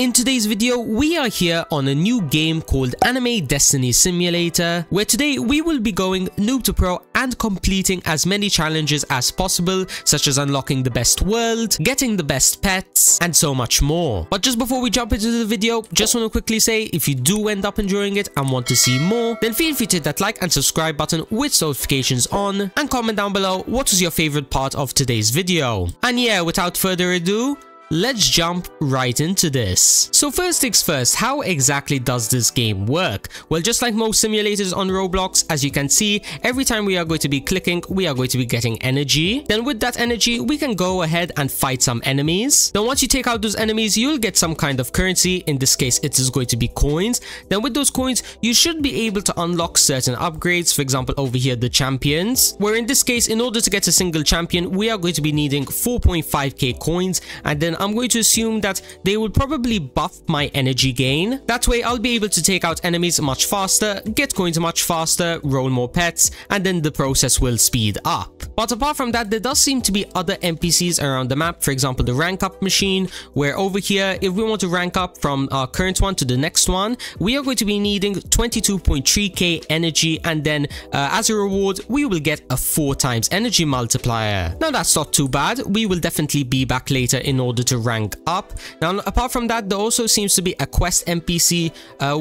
In today's video, we are here on a new game called Anime Destiny Simulator, where today we will be going noob to pro and completing as many challenges as possible, such as unlocking the best world, getting the best pets, and so much more. But just before we jump into the video, just want to quickly say, if you do end up enjoying it and want to see more, then feel free to hit that like and subscribe button with notifications on, and comment down below what was your favorite part of today's video. And yeah, without further ado, let's jump right into this. So first things first, how exactly does this game work? Well, just like most simulators on Roblox, as you can see, every time we are going to be clicking, we are going to be getting energy. Then with that energy, we can go ahead and fight some enemies. Then once you take out those enemies, you'll get some kind of currency. In this case, it is going to be coins. Then with those coins, you should be able to unlock certain upgrades. For example, over here, the champions, where in this case, in order to get a single champion, we are going to be needing 4.5k coins. And then I'm going to assume that they will probably buff my energy gain. That way I'll be able to take out enemies much faster, get coins much faster, roll more pets, and then the process will speed up. But apart from that, there does seem to be other NPCs around the map. For example, the rank up machine, where over here, if we want to rank up from our current one to the next one, we are going to be needing 22.3k energy, and then as a reward, we will get a 4 times energy multiplier. Now that's not too bad. We will definitely be back later in order to rank up. Now apart from that, there also seems to be a quest NPC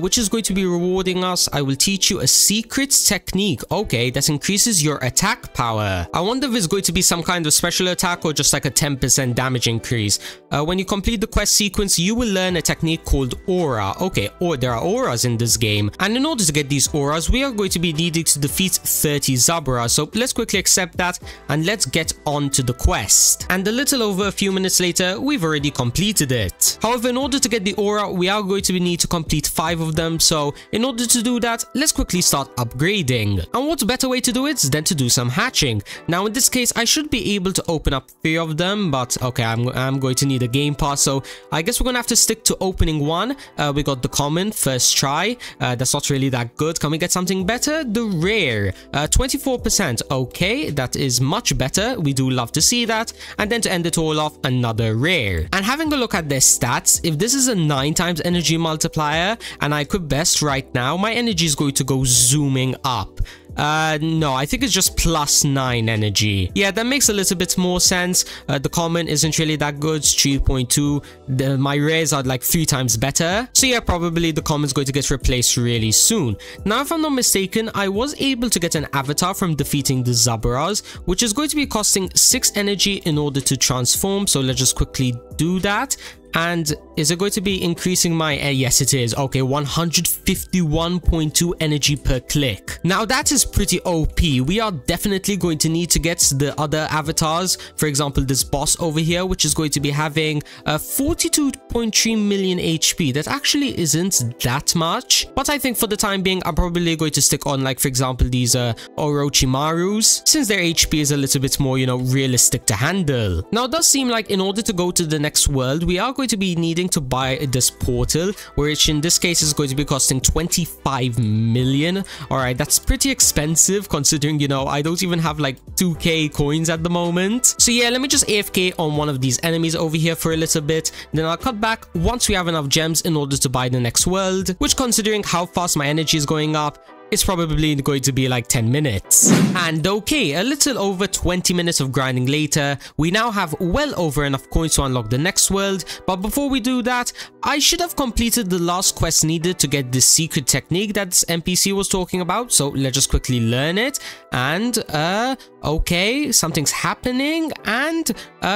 which is going to be rewarding us. I will teach you a secret technique. Okay, that increases your attack power. I wonder if it's going to be some kind of special attack or just like a 10% damage increase. When you complete the quest sequence, you will learn a technique called aura. Okay, or there are auras in this game, and in order to get these auras, we are going to be needing to defeat 30 Zabras. So let's quickly accept that and let's get on to the quest. And a little over a few minutes later, we've already completed it. However, in order to get the aura, we are going to need to complete 5 of them. So in order to do that, let's quickly start upgrading. And what better way to do it than to do some hatching? Now in this case, I should be able to open up 3 of them, but okay, I'm going to need a game pass, so I guess we're gonna have to stick to opening 1. We got the common first try. That's not really that good. Can we get something better? The rare, 24%. Okay, that is much better. We do love to see that. And then to end it all off, another rare. And having a look at their stats, if this is a 9 times energy multiplier and I could best right now, my energy is going to go zooming up. No, I think it's just +9 energy. Yeah, that makes a little bit more sense. The common isn't really that good. It's 3.2. My rares are like 3 times better. So yeah, probably the common's going to get replaced really soon. Now, if I'm not mistaken, I was able to get an avatar from defeating the Zabras, which is going to be costing 6 energy in order to transform. So let's just quickly do that. And is it going to be increasing my yes, it is. Okay, 151.2 energy per click. Now that is pretty OP. We are definitely going to need to get the other avatars. For example, this boss over here, which is going to be having 42.3 million HP. That actually isn't that much, but I think for the time being, I'm probably going to stick on, like, for example, these Orochimarus, since their HP is a little bit more, you know, realistic to handle. Now it does seem like in order to go to the next world, we are going to be needing to buy this portal, which in this case is going to be costing 25 million. All right, that's pretty expensive considering, you know, I don't even have like 2k coins at the moment. So yeah, let me just AFK on one of these enemies over here for a little bit. Then I'll cut back once we have enough gems in order to buy the next world, which, considering how fast my energy is going up, it's probably going to be like 10 minutes. And okay, a little over 20 minutes of grinding later, we now have well over enough coins to unlock the next world. But before we do that, I should have completed the last quest needed to get this secret technique that this NPC was talking about. So let's just quickly learn it. And okay, something's happening, and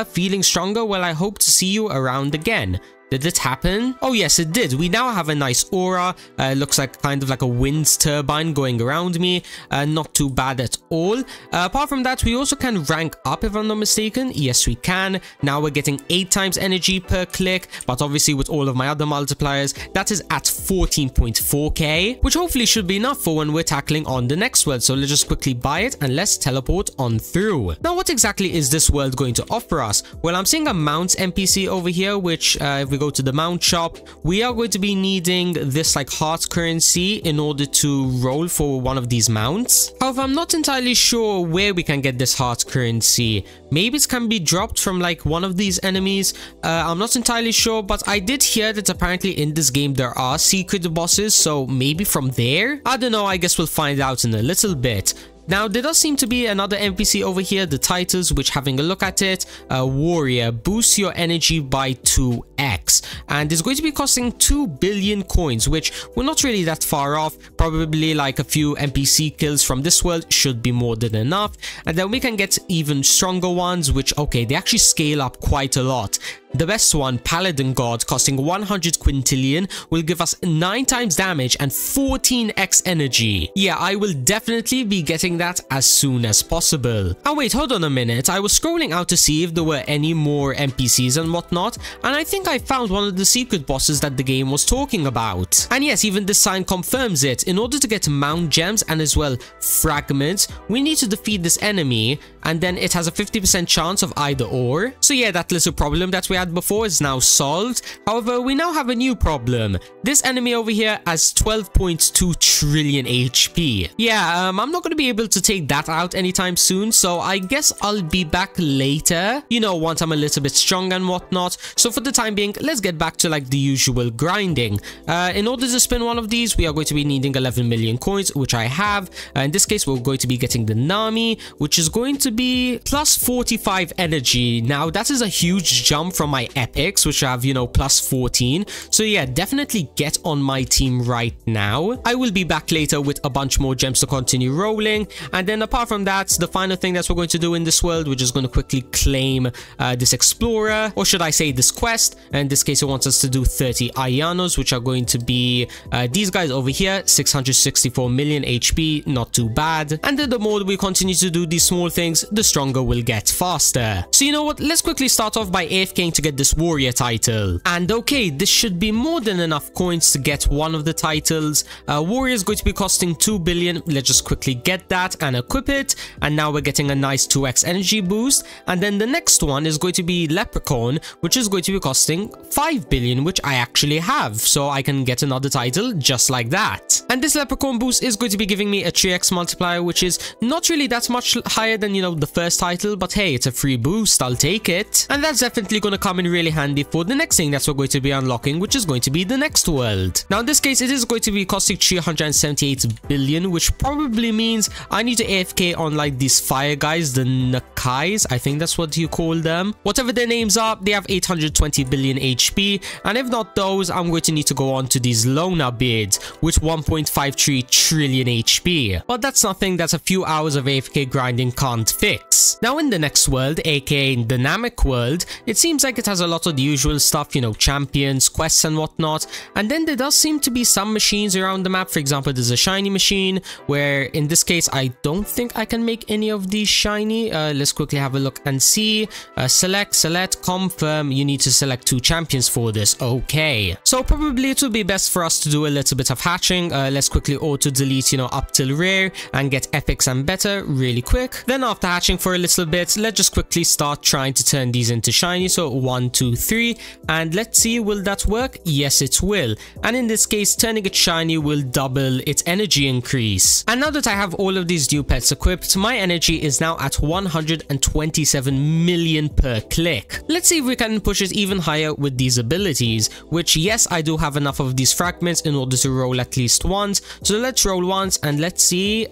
feeling stronger. Well, I hope to see you around again. Did it happen? Oh yes, it did. We now have a nice aura. Looks like kind of like a wind turbine going around me. Not too bad at all. Apart from that, we also can rank up, if I'm not mistaken. Yes, we can. Now we're getting 8 times energy per click, but obviously with all of my other multipliers, that is at 14.4k, which hopefully should be enough for when we're tackling on the next world. So let's just quickly buy it and let's teleport on through. Now, what exactly is this world going to offer us? Well, I'm seeing a mount NPC over here, which if we go go to the mount shop, we are going to be needing this like heart currency in order to roll for one of these mounts. However, I'm not entirely sure where we can get this heart currency. Maybe it can be dropped from like one of these enemies. I'm not entirely sure, but I did hear that apparently in this game there are secret bosses, so maybe from there? I don't know, I guess we'll find out in a little bit. Now, there does seem to be another NPC over here, the titles, which having a look at it, Warrior, boosts your energy by 2x, and it's going to be costing 2 billion coins, which we're not really that far off. Probably like a few NPC kills from this world should be more than enough, and then we can get even stronger ones, which, okay, they actually scale up quite a lot. The best one, Paladin God, costing 100 quintillion, will give us 9 times damage and 14x energy. Yeah, I will definitely be getting that as soon as possible. And wait, hold on a minute. I was scrolling out to see if there were any more NPCs and whatnot, and I think I found one of the secret bosses that the game was talking about. And yes, even this sign confirms it. In order to get mount gems and as well fragments, we need to defeat this enemy, and then it has a 50% chance of either or. So yeah, that little problem that we had before is now solved. However, we now have a new problem. This enemy over here has 12.2 trillion HP. Yeah, I'm not going to be able to take that out anytime soon, so I guess I'll be back later, you know, once I'm a little bit strong and whatnot. So for the time being, let's get back to like the usual grinding. In order to spin one of these, we are going to be needing 11 million coins, which I have. In this case, we're going to be getting the Nami, which is going to be plus 45 energy. Now, that is a huge jump from my epics, which have, you know, plus 14. So yeah, definitely get on my team right now. I will be back later with a bunch more gems to continue rolling. And then apart from that, the final thing that we're going to do in this world, we're just going to quickly claim this explorer, or should I say this quest. In this case, it wants us to do 30 Ayanos, which are going to be these guys over here, 664 million HP, not too bad. And then the more we continue to do these small things, the stronger we'll get faster. So you know what, let's quickly start off by AFKing to get this warrior title. And okay, this should be more than enough coins to get one of the titles. Warrior is going to be costing 2 billion. Let's just quickly get that and equip it, and now we're getting a nice 2x energy boost. And then the next one is going to be Leprechaun, which is going to be costing 5 billion, which I actually have, so I can get another title just like that. And this Leprechaun boost is going to be giving me a 3x multiplier, which is not really that much higher than, you know, the first title, but hey, it's a free boost, I'll take it. And that's definitely going to come in really handy for the next thing that we're going to be unlocking, which is going to be the next world. Now in this case, it is going to be costing 378 billion, which probably means I need to AFK on like these fire guys, the Nakais, I think that's what you call them. Whatever their names are, they have 820 billion HP, and if not those, I'm going to need to go on to these Lona beards with 1.53 trillion HP. But that's nothing that a few hours of AFK grinding can't fix. Now in the next world, aka Dynamic World, it seems like it has a lot of the usual stuff, you know, champions, quests and whatnot. And then there does seem to be some machines around the map. For example, there's a shiny machine, where in this case, I don't think I can make any of these shiny. Let's quickly have a look and see. Select, confirm. You need to select 2 champions for this. Okay. So probably it will be best for us to do a little bit of hatching. Let's quickly auto delete, you know, up till rare and get epics and better really quick. Then after hatching for a little bit, let's just quickly start trying to turn these into shiny. So 1, 2, 3, and let's see, will that work? Yes, it will. And in this case, turning it shiny will double its energy increase. And now that I have all of these new pets equipped, my energy is now at 127 million per click. Let's see if we can push it even higher with these abilities, which yes, I do have enough of these fragments in order to roll at least once. So let's roll once and let's see.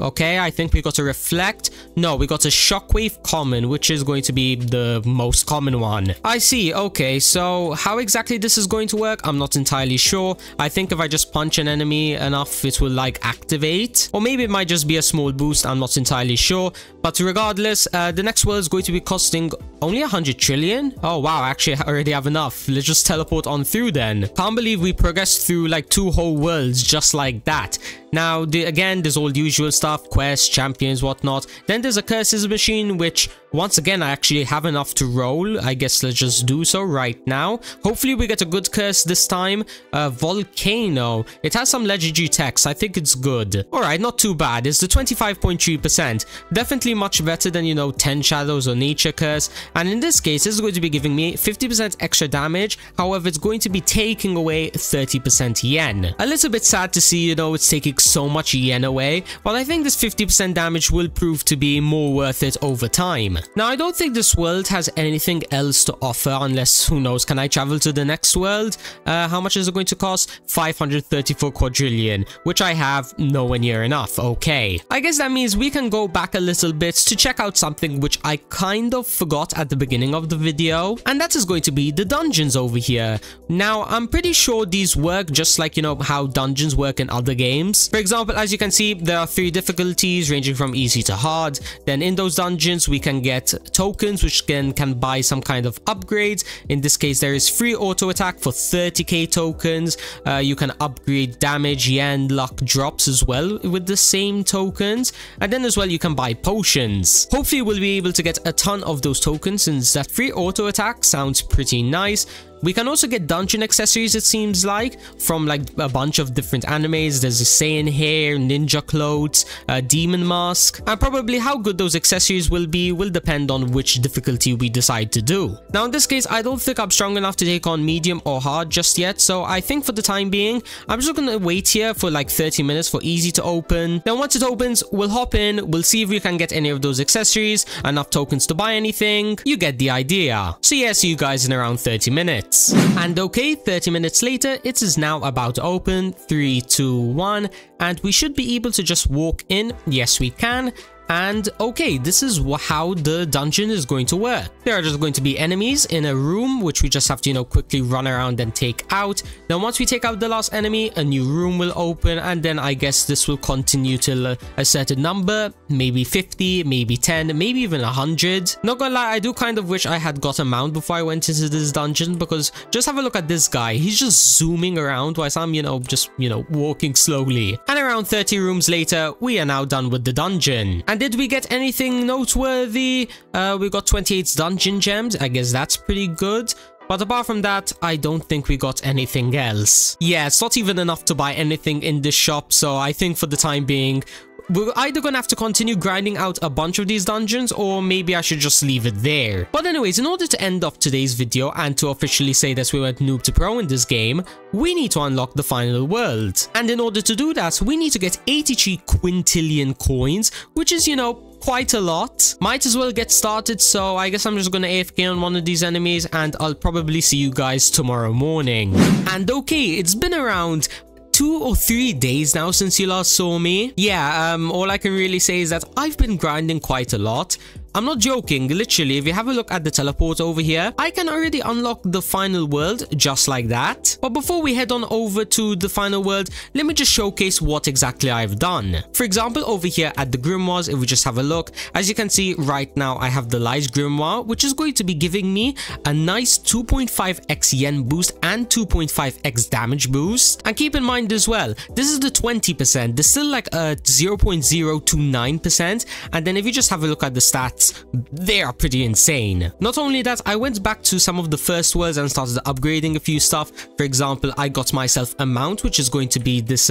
Okay, I think we got a reflect. No, we got a shockwave common, which is going to be the most common one. I see. Okay, so how exactly this is going to work, I'm not entirely sure. I think if I just punch an enemy enough, it will like activate. Or maybe it might just be a small boost, I'm not entirely sure. But regardless, the next world is going to be costing only 100 trillion. Oh wow, actually I already have enough. Let's just teleport on through then. Can't believe we progressed through like 2 whole worlds just like that. Now, again, there's all the usual stuff, quests, champions, whatnot. Then there's a curses machine, which Once again, I actually have enough to roll. I guess let's just do so right now. Hopefully we get a good curse this time. Volcano. It has some legendary text. I think it's good. Alright, not too bad. It's the 25.3%. Definitely much better than, you know, 10 shadows or nature curse. And in this case, it's going to be giving me 50% extra damage. However, it's going to be taking away 30% yen. A little bit sad to see, you know, it's taking so much yen away. But I think this 50% damage will prove to be more worth it over time. Now, I don't think this world has anything else to offer unless, who knows, can I travel to the next world? How much is it going to cost? 534 quadrillion, which I have nowhere near enough. Okay. I guess that means we can go back a little bit to check out something which I kind of forgot at the beginning of the video, and that is going to be the dungeons over here. Now, I'm pretty sure these work just like, you know, how dungeons work in other games. For example, as you can see, there are 3 difficulties ranging from easy to hard. Then in those dungeons, we can get tokens which can buy some kind of upgrades. In this case, there is free auto attack for 30k tokens. You can upgrade damage, yen, luck drops as well with the same tokens, and then as well you can buy potions. Hopefully we'll be able to get a ton of those tokens since that free auto attack sounds pretty nice. We can also get dungeon accessories, it seems like, from like a bunch of different animes. There's a Saiyan hair, ninja clothes, a demon mask, and probably how good those accessories will be will depend on which difficulty we decide to do. Now in this case, I don't think I'm strong enough to take on medium or hard just yet, so I think for the time being, I'm just gonna wait here for like 30 minutes for easy to open. Then once it opens, we'll hop in, we'll see if we can get any of those accessories, enough tokens to buy anything. You get the idea. So yeah, see you guys in around 30 minutes. And okay, 30 minutes later, it is now about to open. 3, 2, 1, and we should be able to just walk in. Yes, we can. And okay, this is how the dungeon is going to work. There are just going to be enemies in a room, which we just have to, you know, quickly run around and take out. Then once we take out the last enemy, a new room will open, and then I guess this will continue till a certain number, maybe 50, maybe 10, maybe even 100. Not gonna lie, I do kind of wish I had got a mount before I went into this dungeon, because just have a look at this guy. He's just zooming around whilst I'm, you know, just, you know, walking slowly. And around 30 rooms later, we are now done with the dungeon. And did we get anything noteworthy? We got 28 dungeon gems. I guess that's pretty good. But apart from that, I don't think we got anything else. Yeah, it's not even enough to buy anything in this shop. So I think for the time being, we're either gonna have to continue grinding out a bunch of these dungeons, or maybe I should just leave it there. But anyways, in order to end off today's video and to officially say that we went noob to pro in this game, we need to unlock the final world. And in order to do that, we need to get 83 quintillion coins, which is, you know, quite a lot. Might as well get started, so I guess I'm just gonna AFK on one of these enemies, and I'll probably see you guys tomorrow morning. And okay, it's been around 2 or 3 days now since you last saw me. Yeah, all I can really say is that I've been grinding quite a lot. I'm not joking, literally, if you have a look at the teleport over here, I can already unlock the final world just like that. But before we head on over to the final world, let me just showcase what exactly I've done. For example, over here at the grimoires, if we just have a look, as you can see right now, I have the Lies grimoire, which is going to be giving me a nice 2.5x yen boost and 2.5x damage boost. And keep in mind as well, this is the 20%, there's still like a 0.029%, and then if you just have a look at the stats, they are pretty insane. Not only that, I went back to some of the first worlds and started upgrading a few stuff. For example, I got myself a mount, which is going to be this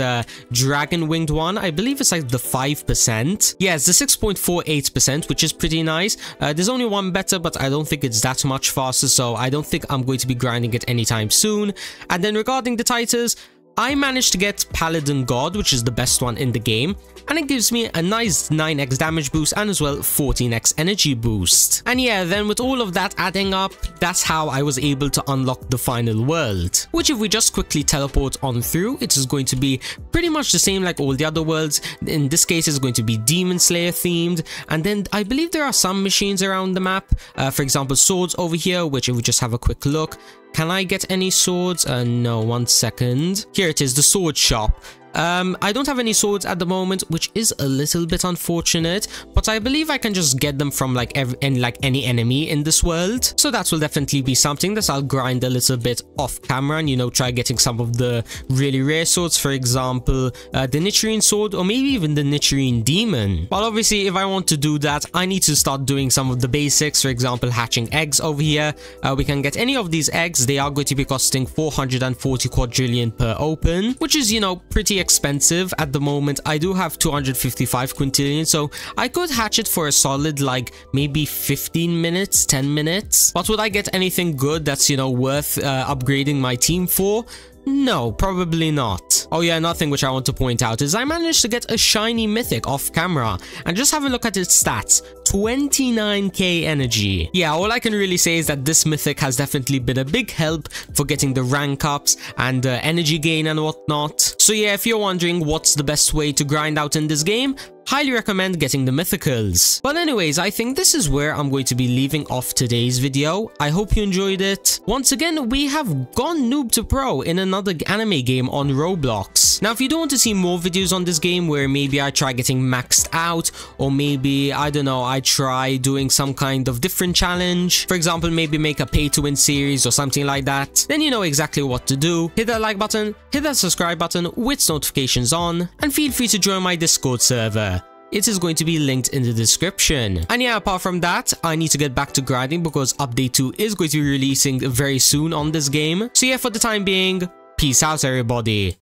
dragon winged one. I believe it's like the 5%. Yeah, it's the 6.48%, which is pretty nice. There's only one better, but I don't think it's that much faster, so I don't think I'm going to be grinding it anytime soon. And then regarding the titles, I managed to get Paladin God, which is the best one in the game, and it gives me a nice 9x damage boost and as well 14x energy boost. And yeah, then with all of that adding up, that's how I was able to unlock the final world, which if we just quickly teleport on through, it is going to be pretty much the same like all the other worlds. In this case, it's going to be Demon Slayer themed, and then I believe there are some machines around the map, for example swords over here, which if we just have a quick look, can I get any swords? No, 1 second. Here it is, the sword shop. I don't have any swords at the moment, which is a little bit unfortunate, but I believe I can just get them from like any enemy in this world. So that will definitely be something that I'll grind a little bit off camera and, you know, try getting some of the really rare swords, for example, the Nitrine sword or maybe even the Nitrine demon. But obviously, if I want to do that, I need to start doing some of the basics, for example, hatching eggs over here. We can get any of these eggs. They are going to be costing 440 quadrillion per open, which is, you know, pretty expensive at the moment. I do have 255 quintillion, so I could hatch it for a solid like maybe 15 minutes, 10 minutes. But would I get anything good that's, you know, worth upgrading my team for? No, probably not. Oh yeah, another thing which I want to point out is I managed to get a shiny mythic off camera, and just have a look at its stats. 29k energy. Yeah, all I can really say is that this mythic has definitely been a big help for getting the rank ups and energy gain and whatnot. So yeah, if you're wondering what's the best way to grind out in this game, highly recommend getting the mythicals. But anyways, I think this is where I'm going to be leaving off today's video. I hope you enjoyed it. Once again, we have gone noob to pro in another anime game on Roblox. Now, if you don't want to see more videos on this game where maybe I try getting maxed out, or maybe, I don't know, I try doing some kind of different challenge, for example, maybe make a pay-to-win series or something like that, then you know exactly what to do. Hit that like button, hit that subscribe button with notifications on, and feel free to join my Discord server. It is going to be linked in the description. And yeah, apart from that, I need to get back to grinding because update 2 is going to be releasing very soon on this game. So yeah, for the time being, peace out everybody.